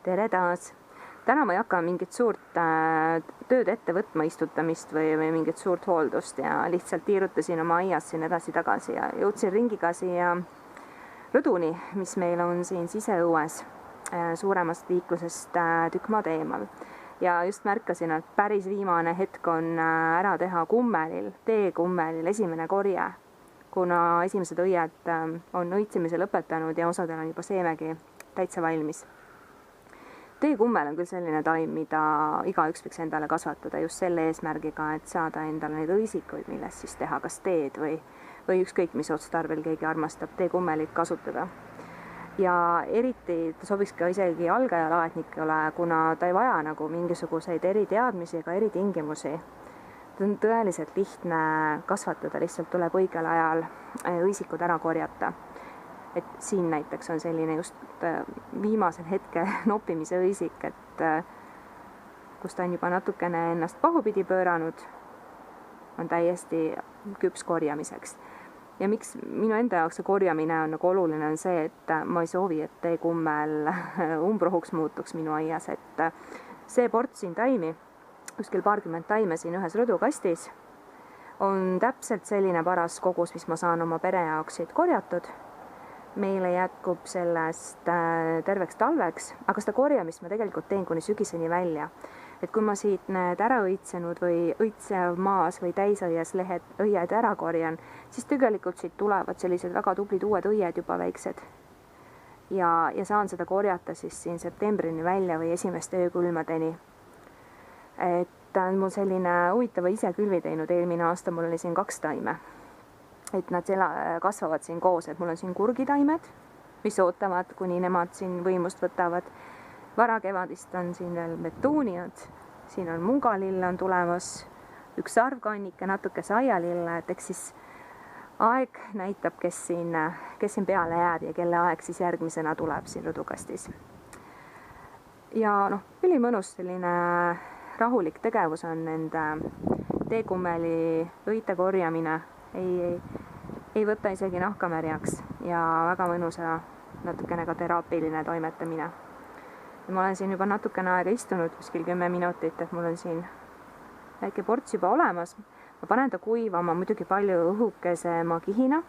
tere taas! Täna ma ei hakka mingit suurt tööd ette võtma, istutamist või mingit suurt hooldust ja lihtsalt tiirutasin oma aias siin edasi-tagasi ja jõudsin ringiga siia rõduni, mis meil on siin siseõues suuremast liiklusest tükk maad eemal. Ja just märkasin, et päris viimane hetk on ära teha kummelil, teekummelil esimene korje, kuna esimesed õied on õitsemise lõpetanud ja osadel on juba seemegi täitsa valmis. Teekummel on küll selline taim, mida igaüks võiks endale kasvatada just selle eesmärgiga, et saada endale neid õisikuid, millest siis teha kas teed või ükskõik mis otstarbel keegi armastab teekummelit kasutada. Ja eriti ta sobiks ka isegi algajalaadnikule, kuna ta ei vaja nagu mingisuguseid eriteadmisi ega eritingimusi. Ta on tõeliselt lihtne kasvatada, lihtsalt tuleb õigel ajal õisikud ära korjata. Et siin näiteks on selline just viimasel hetke noppimise õisik, et kus ta on juba natukene ennast pahupidi pööranud, on täiesti küps korjamiseks. Ja miks minu enda jaoks see korjamine on nagu oluline on see, et ma ei soovi, et teekummel umbrohuks muutuks minu aias, et see port siin taimi, kuskil paarkümmend taime siin ühes rõdukastis, on täpselt selline paras kogus, mis ma saan oma pere jaoks siit korjatud. Meile jätkub sellest terveks talveks, aga seda korjamist ma tegelikult teen kuni sügiseni välja. Et kui ma siit need ära õitsenud või õitsev maas või täisõies õied ära korjan, siis tegelikult siit tulevad sellised väga tublid uued õied juba väiksed. Ja saan seda korjata siis siin septembrini välja või esimeste öökülmadeni. Et mul selline huvitava ise külvi teinud, eelmine aasta mul oli siin 2 taime. Et nad kasvavad siin koos, et mul on siin kurgitaimed, mis ootavad, kuni nemad siin võimust võtavad. Varakevadist on siin veel betuuniad, siin on mungalill on tulemas, üks sarvkannike, natuke saialille, et eks siis aeg näitab, kes siin peale jääb ja kelle aeg siis järgmisena tuleb siin rõdukastis. Ja ülimõnus selline rahulik tegevus on nende teekummeli õite korjamine. Ei võta isegi nahkamärjaks ja väga mõnusa natukene ka teraapiline toimetamine. Ja ma olen siin juba natukene aega istunud, kuskil 10 minutit, et mul on siin väike ports juba olemas. Ma panen ta kuivama muidugi palju õhukesema kihina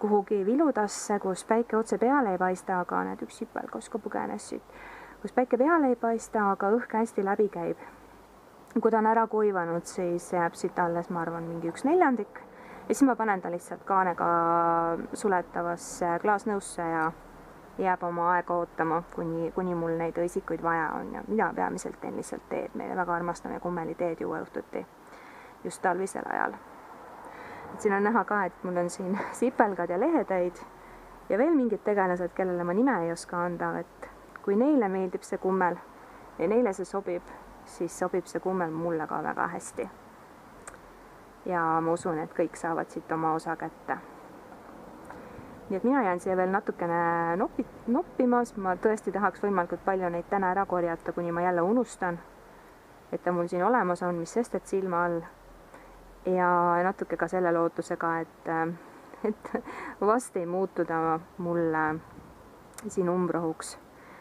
kuhugi viludasse, kus päike otse peale ei paista, aga need üks sipelgas ka pugenes siit, kus päike peale ei paista, aga õhk hästi läbi käib. Kui ta on ära kuivanud, siis jääb siit alles, ma arvan, mingi 1/4 ja siis ma panen ta lihtsalt kaanega suletavasse klaasnõusse ja jääb oma aega ootama, kuni mul neid õisikuid vaja on ja mina peamiselt teen lihtsalt teed. Meile väga armastame kummeli teed juua õhtuti just talvisel ajal. Et siin on näha ka, et mul on siin sipelgad ja lehetäid ja veel mingid tegelased, kellele ma nime ei oska anda, et kui neile meeldib see kummel ja neile see sobib, siis sobib see kummel mulle ka väga hästi. Ja ma usun, et kõik saavad siit oma osa kätte. Nii et mina jään siia veel natukene noppimas. Ma tõesti tahaks võimalikult palju neid täna ära korjata, kuni ma jälle unustan, et ta mul siin olemas on, mis sest, et silma all. Ja natuke ka selle lootusega, et vast ei muutuda mulle siin umbrohuks.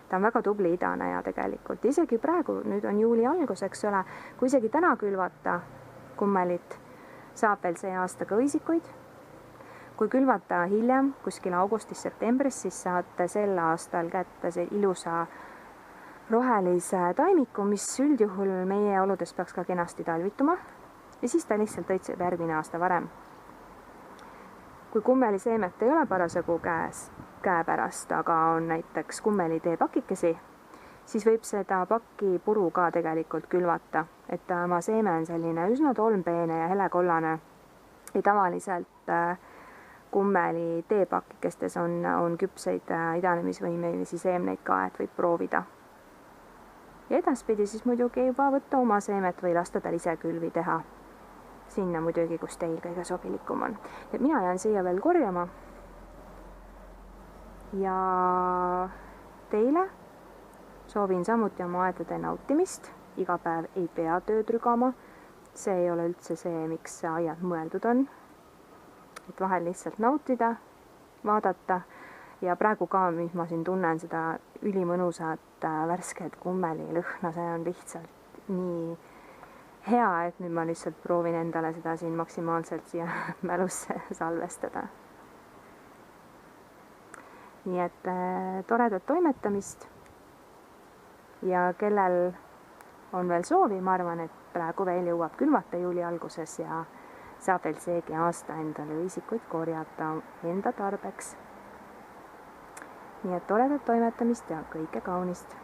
Ta on väga tubli idaneja tegelikult. Isegi praegu, nüüd on juuli algus, eks ole, kui isegi täna külvata kummelit, saab veel see aasta ka õisikuid. Kui külvata hiljem, kuskil augustis-septembris, siis saate sel aastal kätte see ilusa rohelise taimiku, mis üldjuhul meie oludes peaks ka kenasti talvituma ja siis ta lihtsalt õitseb järgmine aasta varem. Kui kummeli seemet ei ole parasjagu käepärast, aga on näiteks kummeli teepakikesi, siis võib seda pakki puru ka tegelikult külvata, et oma seeme on selline üsna tolmpeene ja helekollane ja tavaliselt kummeli teepakikestes on küpseid idanemisvõimelisi seemneid ka, et võib proovida. Ja edaspidi siis muidugi juba võtta oma seemet või lasta tal ise külvi teha. Sinna muidugi, kus teil kõige sobilikum on. Ja mina jään siia veel korjama. Ja teile soovin samuti oma aedade nautimist. Iga päev ei pea tööd rügama. See ei ole üldse see, miks aiad mõeldud on. Et vahel lihtsalt nautida, vaadata ja praegu ka, mis ma siin tunnen seda ülimõnusat värsket kummeli lõhna, see on lihtsalt nii hea, et nüüd ma lihtsalt proovin endale seda siin maksimaalselt siia mälusse salvestada. Nii et toredat toimetamist ja kellel on veel soovi, ma arvan, et praegu veel jõuab külmata juuli alguses ja saab veel seegi aasta endale õisikuid korjata enda tarbeks. Nii et toredat toimetamist ja kõike kaunist!